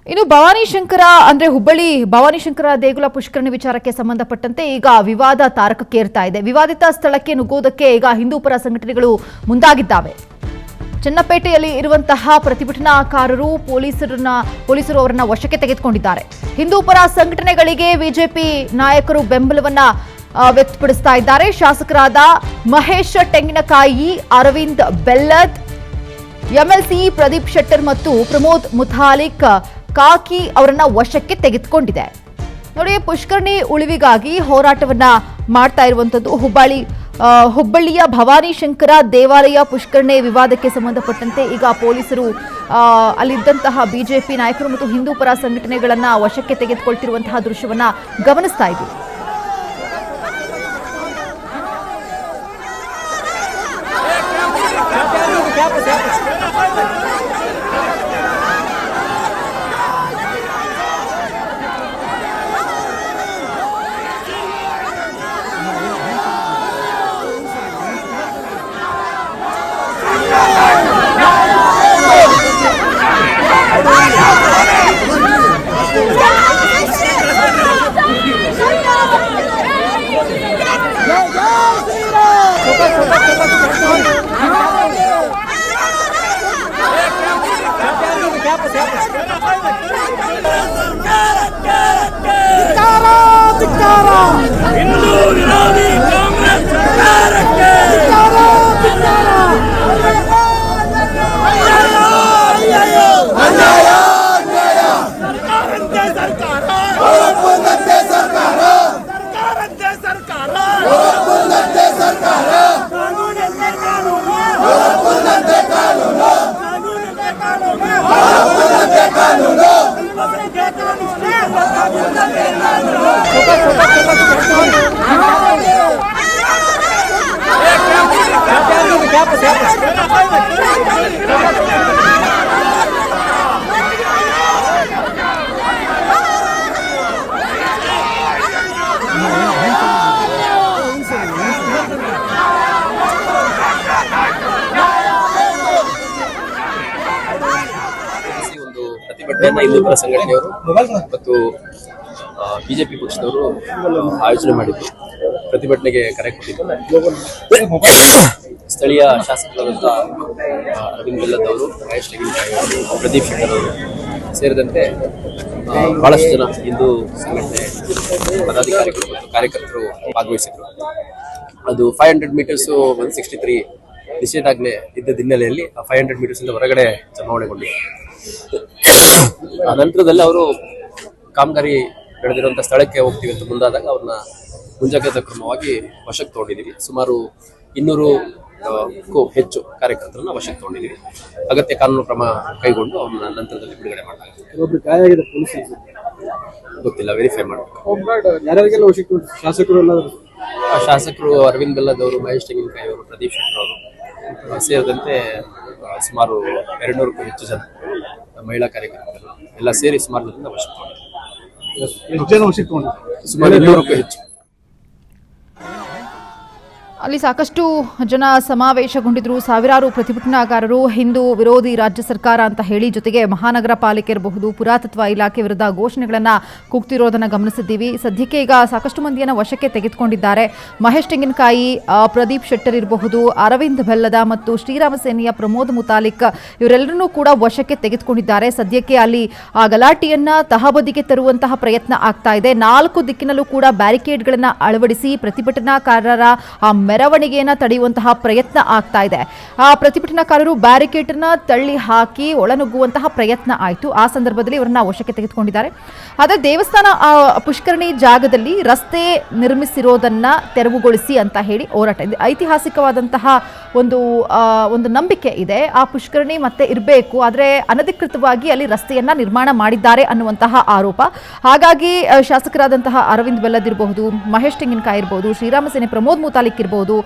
ಇನ್ನು ಭವಾನಿ ಶಂಕರ ಅಂದ್ರೆ ಹುಬ್ಬಳ್ಳಿ ಭವಾನಿ ಶಂಕರ ದೇಗುಲ ಪುಷ್ಕರಣಿ ವಿಚಾರಕ್ಕೆ ಸಂಬಂಧಪಟ್ಟಂತೆ ಈಗ ವಿವಾದ ತಾರಕಕ್ಕೇರ್ತಾ ಇದೆ. ವಿವಾದಿತ ಸ್ಥಳಕ್ಕೆ ನುಗ್ಗುವುದಕ್ಕೆ ಈಗ ಹಿಂದೂಪರ ಸಂಘಟನೆಗಳು ಮುಂದಾಗಿದ್ದಾವೆ. ಚನ್ನಪೇಟೆಯಲ್ಲಿ ಇರುವಂತಹ ಪ್ರತಿಭಟನಾಕಾರರು ಪೊಲೀಸರು ಅವರನ್ನ ವಶಕ್ಕೆ ತೆಗೆದುಕೊಂಡಿದ್ದಾರೆ. ಹಿಂದೂಪರ ಸಂಘಟನೆಗಳಿಗೆ ಬಿಜೆಪಿ ನಾಯಕರು ಬೆಂಬಲವನ್ನ ವ್ಯಕ್ತಪಡಿಸ್ತಾ ಇದ್ದಾರೆ. ಶಾಸಕರಾದ ಮಹೇಶ್ ತೆಂಗಿನಕಾಯಿ, ಅರವಿಂದ್ ಬೆಲ್ಲದ್, ಎಂಎಲ್ಸಿ ಪ್ರದೀಪ್ ಶೆಟ್ಟರ್ ಮತ್ತು ಪ್ರಮೋದ್ ಮುತಾಲಿಕ್ ಕಾಕಿ ಅವರನ್ನ ವಶಕ್ಕೆ ತೆಗೆದುಕೊಂಡಿದೆ. ನೋಡಿ, ಪುಷ್ಕರಣಿ ಉಳಿವಿಗಾಗಿ ಹೋರಾಟವನ್ನ ಮಾಡ್ತಾ ಇರುವಂತದ್ದು ಹುಬ್ಬಳ್ಳಿಯ ಭವಾನಿ ಶಂಕರ ದೇವಾಲಯ ಪುಷ್ಕರಣೆ ವಿವಾದಕ್ಕೆ ಸಂಬಂಧಪಟ್ಟಂತೆ ಈಗ ಪೊಲೀಸರು ಅಲ್ಲಿದ್ದಂತಹ ಬಿಜೆಪಿ ನಾಯಕರು ಮತ್ತು ಹಿಂದೂಪರ ಸಂಘಟನೆಗಳನ್ನ ವಶಕ್ಕೆ ತೆಗೆದುಕೊಳ್ತಿರುವಂತಹ ದೃಶ್ಯವನ್ನ ಗಮನಿಸ್ತಾ ಇದ್ದೀವಿ. ಹಿಂದೂ ವಿರೋಧಿ ಕಾಂಗ್ರೆಸ್ ಸರ್ಕಾರಕ್ಕೆ ಹಿಂದೂಪರ ಸಂಘಟನೆಯವರು ಮತ್ತು ಬಿಜೆಪಿ ಪಕ್ಷದವರು ಆಯೋಜನೆ ಮಾಡಿದ್ರು. ಪ್ರತಿಭಟನೆಗೆ ಕರೆ ಕೊಟ್ಟಿದ್ರು. ಸ್ಥಳೀಯ ಶಾಸಕರಾದಂಥ ಅರವಿಂದ್ ಬೆಲ್ಲದ್ ಅವರು, ಮಹೇಶ್ ತೆಂಗಿನಕಾಯಿ ಅವರು, ಪ್ರದೀಪ್ ಶೆಟ್ಟರ್ ಅವರು ಸೇರಿದಂತೆ ಬಹಳಷ್ಟು ಜನ ಹಿಂದೂ ಸಂಘಟನೆ ಪದಾಧಿಕಾರಿಗಳು ಮತ್ತು ಕಾರ್ಯಕರ್ತರು ಭಾಗವಹಿಸಿದ್ರು. ಅದು 500 ಮೀಟರ್ಸು 163 ನಿಷೇಧಾಜ್ಞೆ ಇದ್ದದ ಹಿನ್ನೆಲೆಯಲ್ಲಿ 500 ಮೀಟರ್ಸ್ ಇಂದ ಹೊರಗಡೆ ಚುನಾವಣೆಗೊಂಡಿದೆ. ಆ ನಂತರದಲ್ಲಿ ಅವರು ಕಾಮಗಾರಿ ನಡೆದಿರುವಂತಹ ಸ್ಥಳಕ್ಕೆ ಹೋಗ್ತೀವಿ ಅಂತ ಮುಂದಾದಾಗ ಅವ್ರನ್ನ ಮುಂಜಾಗ್ರತಾ ಕ್ರಮವಾಗಿ ವಶಕ್ಕೆ ತಗೊಂಡಿದ್ದೀವಿ. ಸುಮಾರು 200ಕ್ಕೂ ಹೆಚ್ಚು ಕಾರ್ಯಕರ್ತರನ್ನ ವಶಕ್ಕೆ ತಗೊಂಡಿದ್ದೀವಿ. ಅಗತ್ಯ ಕಾನೂನು ಕ್ರಮ ಕೈಗೊಂಡು ಅವ್ರನ್ನ ನಂತರದಲ್ಲಿ ಬಿಡುಗಡೆ ಮಾಡಲಾಗಿದೆ. ಗೊತ್ತಿಲ್ಲ, ವೆರಿಫೈ ಮಾಡಬೇಕು. ಶಾಸಕರು ಅರವಿಂದ್ ಬೆಲ್ಲದ್ ಅವರು, ಮಹೇಶ್ ತೆಂಗಿನಕಾಯಿ ಅವರು, ಪ್ರದೀಪ್ ಶೆಟ್ಟರ್ ಅವರು ಸೇರಿದಂತೆ ಸುಮಾರು 200ಕ್ಕೂ ಹೆಚ್ಚು ಜನ ಮಹಿಳಾ ಕಾರ್ಯಕರ್ತರು ಎಲ್ಲ ಸೇರಿ ಸುಮಾರು ಜನರಿಂದ ವಶಕ್ಕೆ ಸುಮಾರು 200ಕ್ಕೂ ಹೆಚ್ಚು. ಅಲ್ಲಿ ಸಾಕಷ್ಟು ಜನ ಸಮಾವೇಶಗೊಂಡಿದ್ರು. ಸಾವಿರಾರು ಪ್ರತಿಭಟನಾಕಾರರು ಹಿಂದೂ ವಿರೋಧಿ ರಾಜ್ಯ ಸರ್ಕಾರ ಅಂತ ಹೇಳಿ, ಜೊತೆಗೆ ಮಹಾನಗರ ಪಾಲಿಕೆ ಇರಬಹುದು, ಪುರಾತತ್ವ ಇಲಾಖೆ ವಿರುದ್ಧ ಘೋಷಣೆಗಳನ್ನ ಕೂಗ್ತಿರೋದನ್ನ ಗಮನಿಸಿದ್ದೀವಿ. ಸದ್ಯಕ್ಕೆ ಈಗ ಸಾಕಷ್ಟು ಮಂದಿಯನ್ನ ವಶಕ್ಕೆ ತೆಗೆದುಕೊಂಡಿದ್ದಾರೆ. ಮಹೇಶ್ ತೆಂಗಿನಕಾಯಿ, ಪ್ರದೀಪ್ ಶೆಟ್ಟರ್ ಇರಬಹುದು, ಅರವಿಂದ್ ಬೆಲ್ಲದ ಮತ್ತು ಶ್ರೀರಾಮ ಸೇನೆಯ ಪ್ರಮೋದ್ ಮುತಾಲಿಕ್ ಇವರೆಲ್ಲರನ್ನೂ ಕೂಡ ವಶಕ್ಕೆ ತೆಗೆದುಕೊಂಡಿದ್ದಾರೆ. ಸದ್ಯಕ್ಕೆ ಅಲ್ಲಿ ಆ ಗಲಾಟೆಯನ್ನ ತಹಬದಿಗೆ ತರುವಂತಹ ಪ್ರಯತ್ನ ಆಗ್ತಾ ಇದೆ. 4 ದಿಕ್ಕಿನಲ್ಲೂ ಕೂಡ ಬ್ಯಾರಿಕೇಡ್ಗಳನ್ನ ಅಳವಡಿಸಿ ಪ್ರತಿಭಟನಾಕಾರರ ಆ ಮೆರವಣಿಗೆಯನ್ನ ತಡೆಯುವಂತಹ ಪ್ರಯತ್ನ ಆಗ್ತಾ ಇದೆ. ಆ ಪ್ರತಿಭಟನಾಕಾರರು ಬ್ಯಾರಿಕೇಡ್ ಅನ್ನ ತಳ್ಳಿ ಹಾಕಿ ಒಳನುಗ್ಗುವಂತಹ ಪ್ರಯತ್ನ ಆಯಿತು. ಆ ಸಂದರ್ಭದಲ್ಲಿ ಇವರನ್ನ ವಶಕ್ಕೆ ತೆಗೆದುಕೊಂಡಿದ್ದಾರೆ. ಆದರೆ ದೇವಸ್ಥಾನ ಪುಷ್ಕರಣಿ ಜಾಗದಲ್ಲಿ ರಸ್ತೆ ನಿರ್ಮಿಸಿರೋದನ್ನ ತೆರವುಗೊಳಿಸಿ ಅಂತ ಹೇಳಿ ಹೋರಾಟ ಇದೆ. ಐತಿಹಾಸಿಕವಾದಂತಹ ಒಂದು ನಂಬಿಕೆ ಇದೆ. ಆ ಪುಷ್ಕರಣಿ ಮತ್ತೆ ಇರಬೇಕು, ಆದರೆ ಅನಧಿಕೃತವಾಗಿ ಅಲ್ಲಿ ರಸ್ತೆಯನ್ನ ನಿರ್ಮಾಣ ಮಾಡಿದ್ದಾರೆ ಅನ್ನುವಂತಹ ಆರೋಪ. ಹಾಗಾಗಿ ಶಾಸಕರಾದಂತಹ ಅರವಿಂದ್ ಬೆಲ್ಲದ್ ಇರಬಹುದು, ಮಹೇಶ್ ತೆಂಗಿನಕಾಯಿ ಇರಬಹುದು, ಶ್ರೀರಾಮ ಸೇನೆ ಪ್ರಮೋದ್ ಮುತಾಲಿಕ್ ಇರಬಹುದು,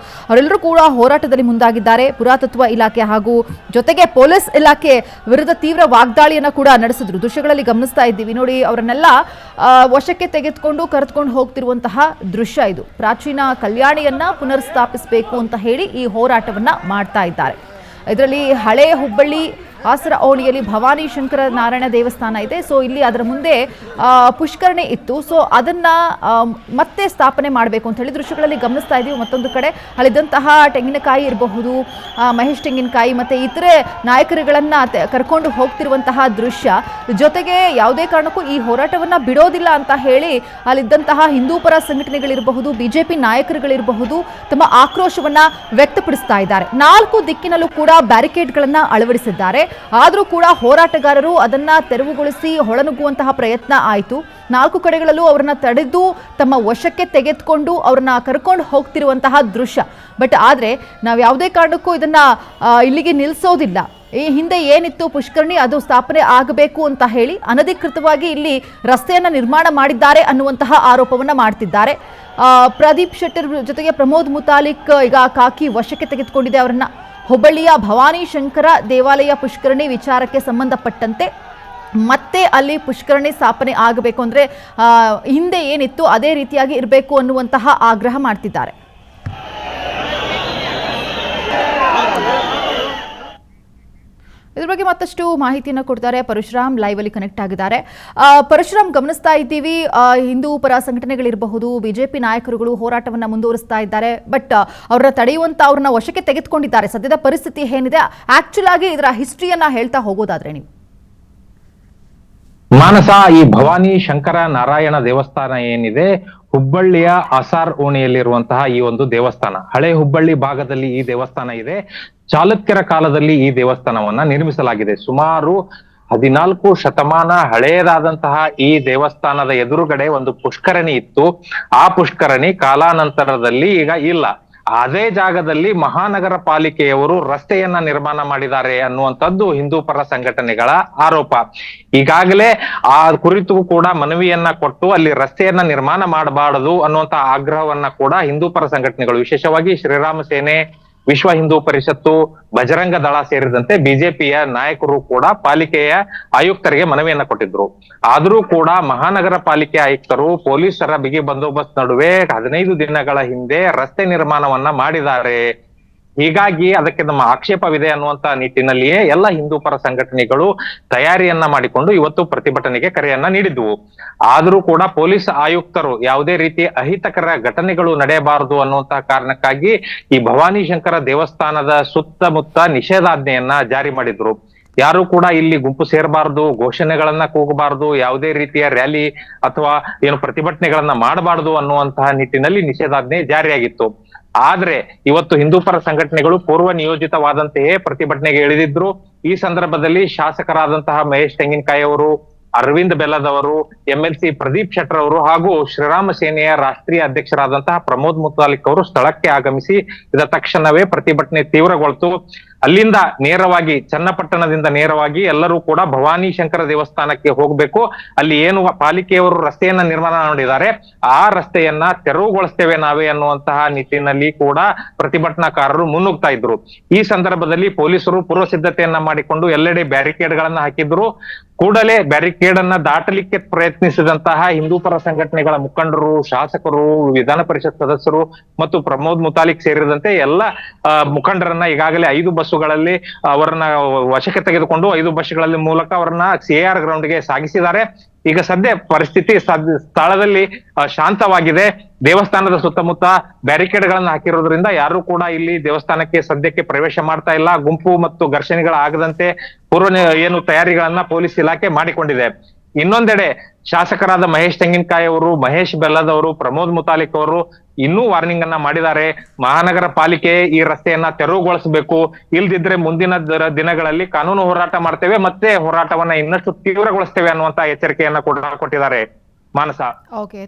ಅವರೆಲ್ಲರೂ ಕೂಡ ಹೋರಾಟದಲ್ಲಿ ಮುಂದಾಗಿದ್ದಾರೆ. ಪುರಾತತ್ವ ಇಲಾಖೆ ಹಾಗೂ ಜೊತೆಗೆ ಪೊಲೀಸ್ ಇಲಾಖೆ ವಿರುದ್ಧ ತೀವ್ರ ವಾಗ್ದಾಳಿಯನ್ನ ಕೂಡ ನಡೆಸಿದ್ರು. ದೃಶ್ಯಗಳಲ್ಲಿ ಗಮನಿಸ್ತಾ ಇದ್ದೀವಿ. ನೋಡಿ, ಅವರನ್ನೆಲ್ಲ ವಶಕ್ಕೆ ತೆಗೆದುಕೊಂಡು ಕರೆದುಕೊಂಡು ಹೋಗ್ತಿರುವಂತಹ ದೃಶ್ಯ ಇದು. ಪ್ರಾಚೀನ ಕಲ್ಯಾಣಿಯನ್ನ ಪುನರ್ ಸ್ಥಾಪಿಸಬೇಕು ಅಂತ ಹೇಳಿ ಈ ಹೋರಾಟವನ್ನ ಮಾಡ್ತಾ ಇದ್ದಾರೆ. ಇದರಲ್ಲಿ ಹಳೆ ಹುಬ್ಬಳ್ಳಿ ಆಸರ ಓಣಿಯಲ್ಲಿ ಭವಾನಿ ಶಂಕರ ನಾರಾಯಣ ದೇವಸ್ಥಾನ ಇದೆ. ಸೊ ಇಲ್ಲಿ ಅದರ ಮುಂದೆ ಪುಷ್ಕರಣಿ ಇತ್ತು. ಸೊ ಅದನ್ನ ಮತ್ತೆ ಸ್ಥಾಪನೆ ಮಾಡಬೇಕು ಅಂತ ಹೇಳಿ ದೃಶ್ಯಗಳಲ್ಲಿ ಗಮನಿಸ್ತಾ ಇದ್ದೀವಿ. ಮತ್ತೊಂದು ಕಡೆ ಅಲ್ಲಿದ್ದಂತಹ ತೆಂಗಿನಕಾಯಿ ಇರಬಹುದು, ಮಹೇಶ್ ತೆಂಗಿನಕಾಯಿ ಮತ್ತೆ ಇತರೆ ನಾಯಕರುಗಳನ್ನ ಕರ್ಕೊಂಡು ಹೋಗ್ತಿರುವಂತಹ ದೃಶ್ಯ. ಜೊತೆಗೆ ಯಾವುದೇ ಕಾರಣಕ್ಕೂ ಈ ಹೋರಾಟವನ್ನ ಬಿಡೋದಿಲ್ಲ ಅಂತ ಹೇಳಿ ಅಲ್ಲಿದ್ದಂತಹ ಹಿಂದೂ ಪರ ಸಂಘಟನೆಗಳಿರಬಹುದು, ಬಿಜೆಪಿ ನಾಯಕರುಗಳಿರಬಹುದು ತಮ್ಮ ಆಕ್ರೋಶವನ್ನ ವ್ಯಕ್ತಪಡಿಸ್ತಾ ಇದ್ದಾರೆ. 4 ದಿಕ್ಕಿನಲ್ಲೂ ಕೂಡ ಬ್ಯಾರಿಕೇಡ್ಗಳನ್ನ ಅಳವಡಿಸಿದ್ದಾರೆ. ಆದರೂ ಕೂಡ ಹೋರಾಟಗಾರರು ಅದನ್ನ ತೆರವುಗೊಳಿಸಿ ಹೊಳನುಗ್ಗುವಂತಹ ಪ್ರಯತ್ನ ಆಯಿತು. 4 ಕಡೆಗಳಲ್ಲೂ ಅವರನ್ನ ತಡೆದು ತಮ್ಮ ವಶಕ್ಕೆ ತೆಗೆದುಕೊಂಡು ಅವರನ್ನ ಕರ್ಕೊಂಡು ಹೋಗ್ತಿರುವಂತಹ ದೃಶ್ಯ. ಬಟ್ ಆದ್ರೆ ನಾವು ಯಾವುದೇ ಕಾರಣಕ್ಕೂ ಇದನ್ನ ಇಲ್ಲಿಗೆ ನಿಲ್ಲಿಸೋದಿಲ್ಲ. ಈ ಹಿಂದೆ ಏನಿತ್ತು ಪುಷ್ಕರಣಿ ಅದು ಸ್ಥಾಪನೆ ಆಗಬೇಕು ಅಂತ ಹೇಳಿ ಅನಧಿಕೃತವಾಗಿ ಇಲ್ಲಿ ರಸ್ತೆಯನ್ನ ನಿರ್ಮಾಣ ಮಾಡಿದ್ದಾರೆ ಅನ್ನುವಂತಹ ಆರೋಪವನ್ನ ಮಾಡ್ತಿದ್ದಾರೆ. ಪ್ರದೀಪ್ ಶೆಟ್ಟರ್ ಜೊತೆಗೆ ಪ್ರಮೋದ್ ಮುತಾಲಿಕ್ ಈಗ ಕಾಕಿ ವಶಕ್ಕೆ ತೆಗೆದುಕೊಂಡಿದೆ ಅವರನ್ನ. ಹುಬ್ಬಳ್ಳಿಯ ಭವಾನಿ ಶಂಕರ ದೇವಾಲಯ ಪುಷ್ಕರಣಿ ವಿಚಾರಕ್ಕೆ ಸಂಬಂಧಪಟ್ಟಂತೆ ಮತ್ತೆ ಅಲ್ಲಿ ಪುಷ್ಕರಣಿ ಸ್ಥಾಪನೆ ಆಗಬೇಕು ಅಂದ್ರೆ ಹಿಂದೆ ಏನಿತ್ತು ಅದೇ ರೀತಿಯಾಗಿ ಇರಬೇಕು ಅನ್ನುವಂತಹ ಆಗ್ರಹ ಮಾಡ್ತಿದ್ದಾರೆ. ಇದ್ರ ಬಗ್ಗೆ ಮತ್ತಷ್ಟು ಮಾಹಿತಿಯನ್ನು ಕೊಡ್ತಾರೆ ಪರಶುರಾಮ್, ಲೈವ್ ಅಲ್ಲಿ ಕನೆಕ್ಟ್ ಆಗಿದ್ದಾರೆ. ಪರಶುರಾಮ್, ಗಮನಿಸ್ತಾ ಇದ್ದೀವಿ ಹಿಂದೂ ಪರ ಸಂಘಟನೆಗಳಿರಬಹುದು, ಬಿಜೆಪಿ ನಾಯಕರುಗಳು ಹೋರಾಟವನ್ನ ಮುಂದುವರಿಸ್ತಾ ಇದ್ದಾರೆ. ಬಟ್ ಅವ್ರನ್ನ ತಡೆಯುವಂತ ಅವ್ರನ್ನ ವಶಕ್ಕೆ ತೆಗೆದುಕೊಂಡಿದ್ದಾರೆ. ಸದ್ಯದ ಪರಿಸ್ಥಿತಿ ಏನಿದೆ ಆಕ್ಚುಲ್ ಆಗಿ ಇದರ ಹಿಸ್ಟ್ರಿಯನ್ನ ಹೇಳ್ತಾ ಹೋಗೋದಾದ್ರೆ ನೀವು? ಮಾನಸ, ಈ ಭವಾನಿ ಶಂಕರ ನಾರಾಯಣ ದೇವಸ್ಥಾನ ಏನಿದೆ, ಹುಬ್ಬಳ್ಳಿಯ ಆಸಾರ್ ಓಣಿಯಲ್ಲಿರುವಂತಹ ಈ ಒಂದು ದೇವಸ್ಥಾನ, ಹಳೆ ಹುಬ್ಬಳ್ಳಿ ಭಾಗದಲ್ಲಿ ಈ ದೇವಸ್ಥಾನ ಇದೆ. ಚಾಲುಕ್ಯರ ಕಾಲದಲ್ಲಿ ಈ ದೇವಸ್ಥಾನವನ್ನ ನಿರ್ಮಿಸಲಾಗಿದೆ. ಸುಮಾರು 14 ಶತಮಾನ ಹಳೆಯದಾದಂತಹ ಈ ದೇವಸ್ಥಾನದ ಎದುರುಗಡೆ ಒಂದು ಪುಷ್ಕರಣಿ ಇತ್ತು. ಆ ಪುಷ್ಕರಣಿ ಕಾಲಾನಂತರದಲ್ಲಿ ಈಗ ಇಲ್ಲ. ಅದೇ ಜಾಗದಲ್ಲಿ ಮಹಾನಗರ ಪಾಲಿಕೆಯವರು ರಸ್ತೆಯನ್ನ ನಿರ್ಮಾಣ ಮಾಡಿದ್ದಾರೆ ಅನ್ನುವಂಥದ್ದು ಹಿಂದೂ ಪರ ಸಂಘಟನೆಗಳ ಆರೋಪ. ಈಗಾಗಲೇ ಆ ಕುರಿತು ಕೂಡ ಮನವಿಯನ್ನ ಕೊಟ್ಟು ಅಲ್ಲಿ ರಸ್ತೆಯನ್ನ ನಿರ್ಮಾಣ ಮಾಡಬಾರದು ಅನ್ನುವಂತ ಆಗ್ರಹವನ್ನ ಕೂಡ ಹಿಂದೂ ಪರ ಸಂಘಟನೆಗಳು, ವಿಶೇಷವಾಗಿ ಶ್ರೀರಾಮ ಸೇನೆ, ವಿಶ್ವ ಹಿಂದೂ ಪರಿಷತ್ತು, ಬಜರಂಗ ದಳ ಸೇರಿದಂತೆ ಬಿಜೆಪಿಯ ನಾಯಕರು ಕೂಡ ಪಾಲಿಕೆಯ ಆಯುಕ್ತರಿಗೆ ಮನವಿಯನ್ನ ಕೊಟ್ಟಿದ್ರು. ಆದ್ರೂ ಕೂಡ ಮಹಾನಗರ ಪಾಲಿಕೆ ಆಯುಕ್ತರು ಪೊಲೀಸರ ಬಿಗಿ ಬಂದೋಬಸ್ತ್ ನಡುವೆ 15 ದಿನಗಳ ಹಿಂದೆ ರಸ್ತೆ ನಿರ್ಮಾಣವನ್ನ ಮಾಡಿದ್ದಾರೆ. ಹೀಗಾಗಿ ಅದಕ್ಕೆ ನಮ್ಮ ಆಕ್ಷೇಪವಿದೆ ಅನ್ನುವಂತ ನಿಟ್ಟಿನಲ್ಲಿಯೇ ಎಲ್ಲ ಹಿಂದೂ ಪರ ಸಂಘಟನೆಗಳು ತಯಾರಿಯನ್ನ ಮಾಡಿಕೊಂಡು ಇವತ್ತು ಪ್ರತಿಭಟನೆಗೆ ಕರೆಯನ್ನ ನೀಡಿದ್ವು. ಆದ್ರೂ ಕೂಡ ಪೊಲೀಸ್ ಆಯುಕ್ತರು ಯಾವುದೇ ರೀತಿ ಅಹಿತಕರ ಘಟನೆಗಳು ನಡೆಯಬಾರದು ಅನ್ನುವಂತಹ ಕಾರಣಕ್ಕಾಗಿ ಈ ಭವಾನಿ ಶಂಕರ ದೇವಸ್ಥಾನದ ಸುತ್ತಮುತ್ತ ನಿಷೇಧಾಜ್ಞೆಯನ್ನ ಜಾರಿ ಮಾಡಿದ್ರು. ಯಾರು ಕೂಡ ಇಲ್ಲಿ ಗುಂಪು ಸೇರಬಾರದು, ಘೋಷಣೆಗಳನ್ನ ಕೂಗಬಾರದು, ಯಾವುದೇ ರೀತಿಯ ರ್ಯಾಲಿ ಅಥವಾ ಏನು ಪ್ರತಿಭಟನೆಗಳನ್ನ ಮಾಡಬಾರದು ಅನ್ನುವಂತಹ ನಿಟ್ಟಿನಲ್ಲಿ ನಿಷೇಧಾಜ್ಞೆ ಜಾರಿಯಾಗಿತ್ತು. ಆದ್ರೆ ಇವತ್ತು ಹಿಂದೂ ಪರ ಸಂಘಟನೆಗಳು ಪೂರ್ವ ನಿಯೋಜಿತವಾದಂತೆಯೇ ಪ್ರತಿಭಟನೆಗೆ ಇಳಿದಿದ್ರು. ಈ ಸಂದರ್ಭದಲ್ಲಿ ಶಾಸಕರಾದಂತಹ ಮಹೇಶ್ ತೆಂಗಿನಕಾಯಿ ಅವರು, ಅರವಿಂದ್ ಬೆಲ್ಲದವರು, MLC ಪ್ರದೀಪ್ ಶೆಟ್ಟರ್ ಅವರು ಹಾಗೂ ಶ್ರೀರಾಮ ಸೇನೆಯ ರಾಷ್ಟ್ರೀಯ ಅಧ್ಯಕ್ಷರಾದಂತಹ ಪ್ರಮೋದ್ ಮುತಾಲಿಕ್ ಅವರು ಸ್ಥಳಕ್ಕೆ ಆಗಮಿಸಿ ಇದ ತಕ್ಷಣವೇ ಪ್ರತಿಭಟನೆ ತೀವ್ರಗೊಳ್ತು. ಅಲ್ಲಿಂದ ನೇರವಾಗಿ ಚನ್ನಪಟ್ಟಣದಿಂದ ನೇರವಾಗಿ ಎಲ್ಲರೂ ಕೂಡ ಭವಾನಿ ಶಂಕರ ದೇವಸ್ಥಾನಕ್ಕೆ ಹೋಗ್ಬೇಕು. ಅಲ್ಲಿ ಏನು ಪಾಲಿಕೆಯವರು ರಸ್ತೆಯನ್ನ ನಿರ್ಮಾಣ ಮಾಡಿದ್ದಾರೆ ಆ ರಸ್ತೆಯನ್ನ ತೆರವುಗೊಳಿಸ್ತೇವೆ ನಾವೇ ಅನ್ನುವಂತಹ ನಿಟ್ಟಿನಲ್ಲಿ ಕೂಡ ಪ್ರತಿಭಟನಾಕಾರರು ಮುನ್ನುಗ್ತಾ ಇದ್ರು. ಈ ಸಂದರ್ಭದಲ್ಲಿ ಪೊಲೀಸರು ಪೂರ್ವ ಸಿದ್ಧತೆಯನ್ನ ಮಾಡಿಕೊಂಡು ಎಲ್ಲೆಡೆ ಬ್ಯಾರಿಕೇಡ್ ಗಳನ್ನ ಹಾಕಿದ್ರು. ಕೂಡಲೇ ಬ್ಯಾರಿಕೇಡ್ ಅನ್ನ ದಾಟಲಿಕ್ಕೆ ಪ್ರಯತ್ನಿಸಿದಂತಹ ಹಿಂದೂ ಪರ ಸಂಘಟನೆಗಳ ಮುಖಂಡರು, ಶಾಸಕರು, ವಿಧಾನ ಪರಿಷತ್ ಸದಸ್ಯರು ಮತ್ತು ಪ್ರಮೋದ್ ಮುತಾಲಿಕ್ ಸೇರಿದಂತೆ ಎಲ್ಲ ಮುಖಂಡರನ್ನ ಈಗಾಗಲೇ 5 ಬಸ್ಸುಗಳಲ್ಲಿ ಅವರನ್ನ ವಶಕ್ಕೆ ತೆಗೆದುಕೊಂಡು 5 ಬಸ್ಗಳಲ್ಲಿ ಮೂಲಕ ಅವರನ್ನ CAR ಗ್ರೌಂಡ್ಗೆ ಸಾಗಿಸಿದ್ದಾರೆ. ಈಗ ಸದ್ಯ ಪರಿಸ್ಥಿತಿ ಸ್ಥಳದಲ್ಲಿ ಶಾಂತವಾಗಿದೆ. ದೇವಸ್ಥಾನದ ಸುತ್ತಮುತ್ತ ಬ್ಯಾರಿಕೇಡ್ ಗಳನ್ನ ಹಾಕಿರೋದ್ರಿಂದ ಯಾರು ಕೂಡ ಇಲ್ಲಿ ದೇವಸ್ಥಾನಕ್ಕೆ ಸದ್ಯಕ್ಕೆ ಪ್ರವೇಶ ಮಾಡ್ತಾ ಇಲ್ಲ. ಗುಂಪು ಮತ್ತು ಘರ್ಷಣೆಗಳಾಗದಂತೆ ಪೂರ್ವ ಏನು ತಯಾರಿಗಳನ್ನ ಪೊಲೀಸ್ ಇಲಾಖೆ ಮಾಡಿಕೊಂಡಿದೆ. ಇನ್ನೊಂದೆಡೆ ಶಾಸಕರಾದ ಮಹೇಶ್ ತೆಂಗಿನಕಾಯಿ ಅವರು, ಮಹೇಶ್ ಬೆಲ್ಲದವರು, ಪ್ರಮೋದ್ ಮುತಾಲಿಕ್ ಅವರು ಇನ್ನೂ ವಾರ್ನಿಂಗ್ ಅನ್ನ ಮಾಡಿದ್ದಾರೆ. ಮಹಾನಗರ ಪಾಲಿಕೆ ಈ ರಸ್ತೆಯನ್ನ ತೆರವುಗೊಳಿಸಬೇಕು, ಇಲ್ದಿದ್ರೆ ಮುಂದಿನ ದಿನಗಳಲ್ಲಿ ಕಾನೂನು ಹೋರಾಟ ಮಾಡ್ತೇವೆ, ಮತ್ತೆ ಹೋರಾಟವನ್ನ ಇನ್ನಷ್ಟು ತೀವ್ರಗೊಳಿಸ್ತೇವೆ ಅನ್ನುವಂತ ಎಚ್ಚರಿಕೆಯನ್ನ ಕೊಟ್ಟಿದ್ದಾರೆ. ಮಾನಸ. ಓಕೆ.